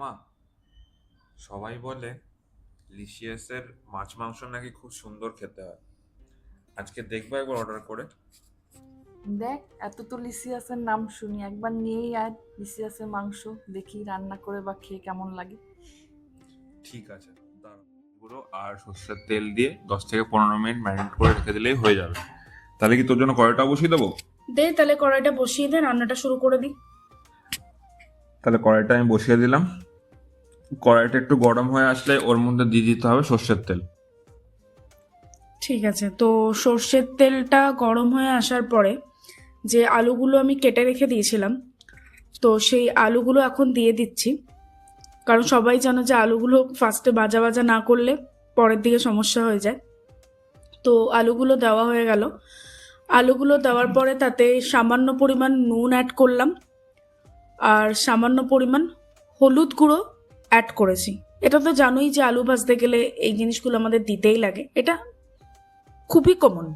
মামা, সবাই বলে লিসিয়াসের মাছ মাংস নাকি খুব সুন্দর খেতে হয়। আজকে দেখবো একবার অর্ডার করে। দেখ, এত তো লিসিয়াসের নাম শুনি, একবার নিয়েই আয় লিসিয়াসের মাংস, দেখি রান্না করে বা খেয়ে কেমন লাগে। ঠিক আছে, দাঁড়াও। গুঁড়ো আর সর্ষের তেল দিয়ে 10 থেকে 15 মিনিট ম্যারিনেট করে রেখে দিলেই হয়ে যাবে। তাহলে কি তোর জন্য কড়াইটা বসিয়ে দেবো? দে তাহলে কড়াইটা বসিয়ে দে, রান্নাটা শুরু করে দিই। তাহলে কড়াইটা আমি বসিয়ে দিলাম। কড়াইটা একটু গরম হয়ে আসলে ওর মধ্যে দিয়ে দিতে হবে সর্ষের তেল। ঠিক আছে, তো সর্ষের তেলটা গরম হয়ে আসার পরে যে আলুগুলো আমি কেটে রেখে দিয়েছিলাম, তো সেই আলুগুলো এখন দিয়ে দিচ্ছি। কারণ সবাই জানো যে আলুগুলো ফার্স্টে ভাজা ভাজা না করলে পরের দিকে সমস্যা হয়ে যায়। তো আলুগুলো দেওয়া হয়ে গেল। আলুগুলো দেওয়ার পরে তাতে সামান্য পরিমাণ নুন অ্যাড করলাম আর সামান্য পরিমাণ হলুদ গুঁড়ো অ্যাড করেছি। এটা তো জানোই যে আলু ভাজতে গেলে এই জিনিসগুলো আমাদের দিতেই লাগে, এটা খুবই কমন।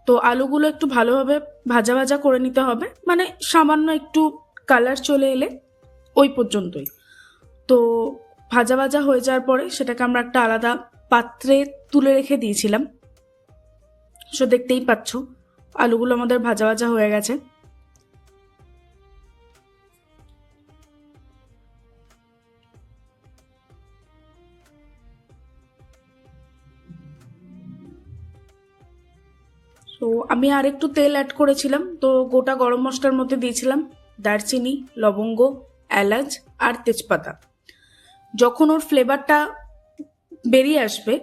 তো আলুগুলো একটু ভালোভাবে ভাজা ভাজা করে নিতে হবে, মানে সামান্য একটু কালার চলে এলে ওই পর্যন্তই। তো ভাজা ভাজা হয়ে যাওয়ার পরে সেটাকে আমরা একটা আলাদা পাত্রে তুলে রেখে দিয়েছিলাম। সো দেখতেই পাচ্ছ আলুগুলো আমাদের ভাজা ভাজা হয়ে গেছে। তো আমি আর একটু তেল অ্যাড করেছিলাম, তো গোটা গরম মশলার মধ্যে দিয়েছিলাম দারচিনি, লবঙ্গ, এলাচ আর তেজপাতা। যখন ওর ফ্লেভারটা বেরিয়ে আসবে,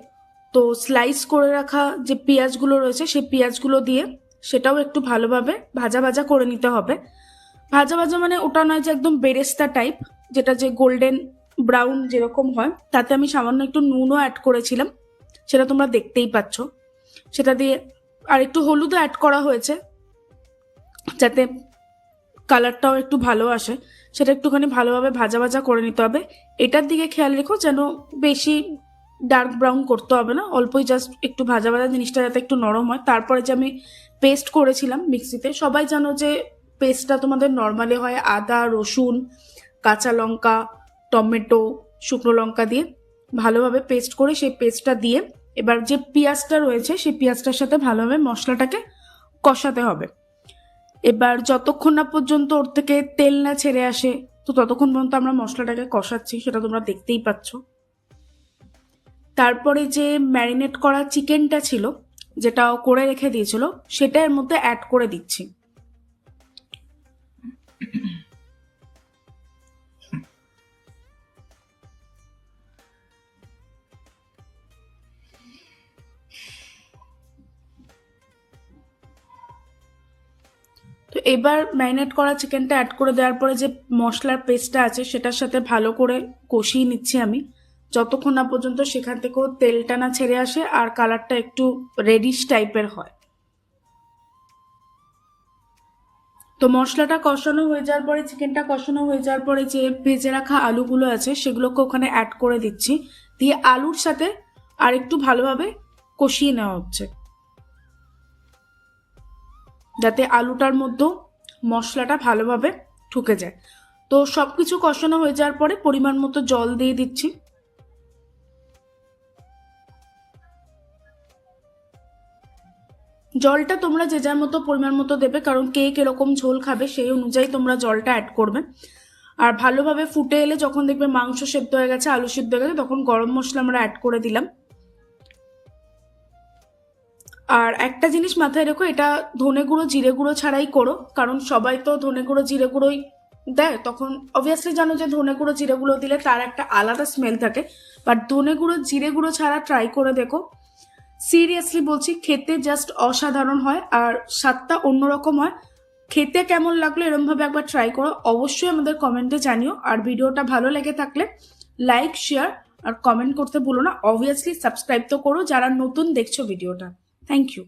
তো স্লাইস করে রাখা যে পেঁয়াজগুলো রয়েছে সেই পেঁয়াজগুলো দিয়ে সেটাও একটু ভালোভাবে ভাজা ভাজা করে নিতে হবে। ভাজা ভাজা মানে ওটা নয় যে একদম বেরেস্তা টাইপ, যেটা যে গোল্ডেন ব্রাউন যেরকম হয়, তাতে আমি সামান্য একটু নুনও অ্যাড করেছিলাম, সেটা তোমরা দেখতেই পাচ্ছ। সেটা দিয়ে আর একটু হলুদও অ্যাড করা হয়েছে যাতে কালারটাও একটু ভালো আসে। সেটা একটুখানি ভালোভাবে ভাজা ভাজা করে নিতে হবে। এটার দিকে খেয়াল রেখো যেন বেশি ডার্ক ব্রাউন করতে হবে না, অল্পই জাস্ট একটু ভাজা ভাজা জিনিসটা যাতে একটু নরম হয়। তারপরে যে আমি পেস্ট করেছিলাম মিক্সিতে, সবাই জানো যে পেস্টটা তোমাদের নর্মালি হয় আদা, রসুন, কাঁচা লঙ্কা, টমেটো, শুকনো লঙ্কা দিয়ে ভালোভাবে পেস্ট করে সেই পেস্টটা দিয়ে এবার যে পেঁয়াজটা রয়েছে সেই পেঁয়াজটার সাথে ভালোভাবে মশলাটাকে কষাতে হবে। এবার যতক্ষণ না পর্যন্ত ওর থেকে তেল না ছেড়ে আসে, তো ততক্ষণ পর্যন্ত আমরা মশলাটাকে কষাচ্ছি, সেটা তোমরা দেখতেই পাচ্ছ। তারপরে যে ম্যারিনেট করা চিকেনটা ছিল, যেটা ও করে রেখে দিয়েছিল, সেটা এর মধ্যে অ্যাড করে দিচ্ছি। তো এবার ম্যারিনেট করা চিকেনটা অ্যাড করে দেওয়ার পরে যে মশলার পেস্টটা আছে সেটার সাথে ভালো করে কষিয়ে নিচ্ছি আমি, যতক্ষণ না পর্যন্ত সেখান থেকেও তেলটা না ছেড়ে আসে আর কালারটা একটু রেডিশ টাইপের হয়। তো মশলাটা কষানো হয়ে যাওয়ার পরে, চিকেনটা কষানো হয়ে যাওয়ার পরে যে ভেজে রাখা আলুগুলো আছে সেগুলোকে ওখানে অ্যাড করে দিচ্ছি, দিয়ে আলুর সাথে আর একটু ভালোভাবে কষিয়ে নেওয়া হচ্ছে যাতে আলুটার মধ্যেও মশলাটা ভালোভাবে ঢুকে যায়। তো সবকিছু কষানো হয়ে যাওয়ার পরে পরিমাণ মতো জল দিয়ে দিচ্ছি। জলটা তোমরা যে যার মতো পরিমাণ মতো দেবে, কারণ কে কিরকম ঝোল খাবে সেই অনুযায়ী তোমরা জলটা অ্যাড করবে। আর ভালোভাবে ফুটে এলে যখন দেখবে মাংস সেদ্ধ হয়ে গেছে, আলু সেদ্ধ হয়ে গেছে, তখন গরম মশলা আমরা অ্যাড করে দিলাম। আর একটা জিনিস মাথায় রেখো, এটা ধনে গুঁড়ো জিরে গুঁড়ো ছাড়াই করো, কারণ সবাই তো ধনে গুঁড়ো জিরে গুঁড়োই দেয়, তখন অবভিয়াসলি জানো যে ধনে গুঁড়ো জিরে গুঁড়ো দিলে তার একটা আলাদা স্মেল থাকে। বাট ধনে গুঁড়ো জিরে গুঁড়ো ছাড়া ট্রাই করে দেখো, সিরিয়াসলি বলছি, খেতে জাস্ট অসাধারণ হয় আর স্বাদটা অন্যরকম হয়। খেতে কেমন লাগলো এরকম ভাবে একবার ট্রাই করো, অবশ্যই আমাদের কমেন্টে জানিও। আর ভিডিওটা ভালো লেগে থাকলে লাইক, শেয়ার আর কমেন্ট করতে ভুলো না। অবভিয়াসলি সাবস্ক্রাইব তো করো যারা নতুন দেখছো ভিডিওটা। Thank you.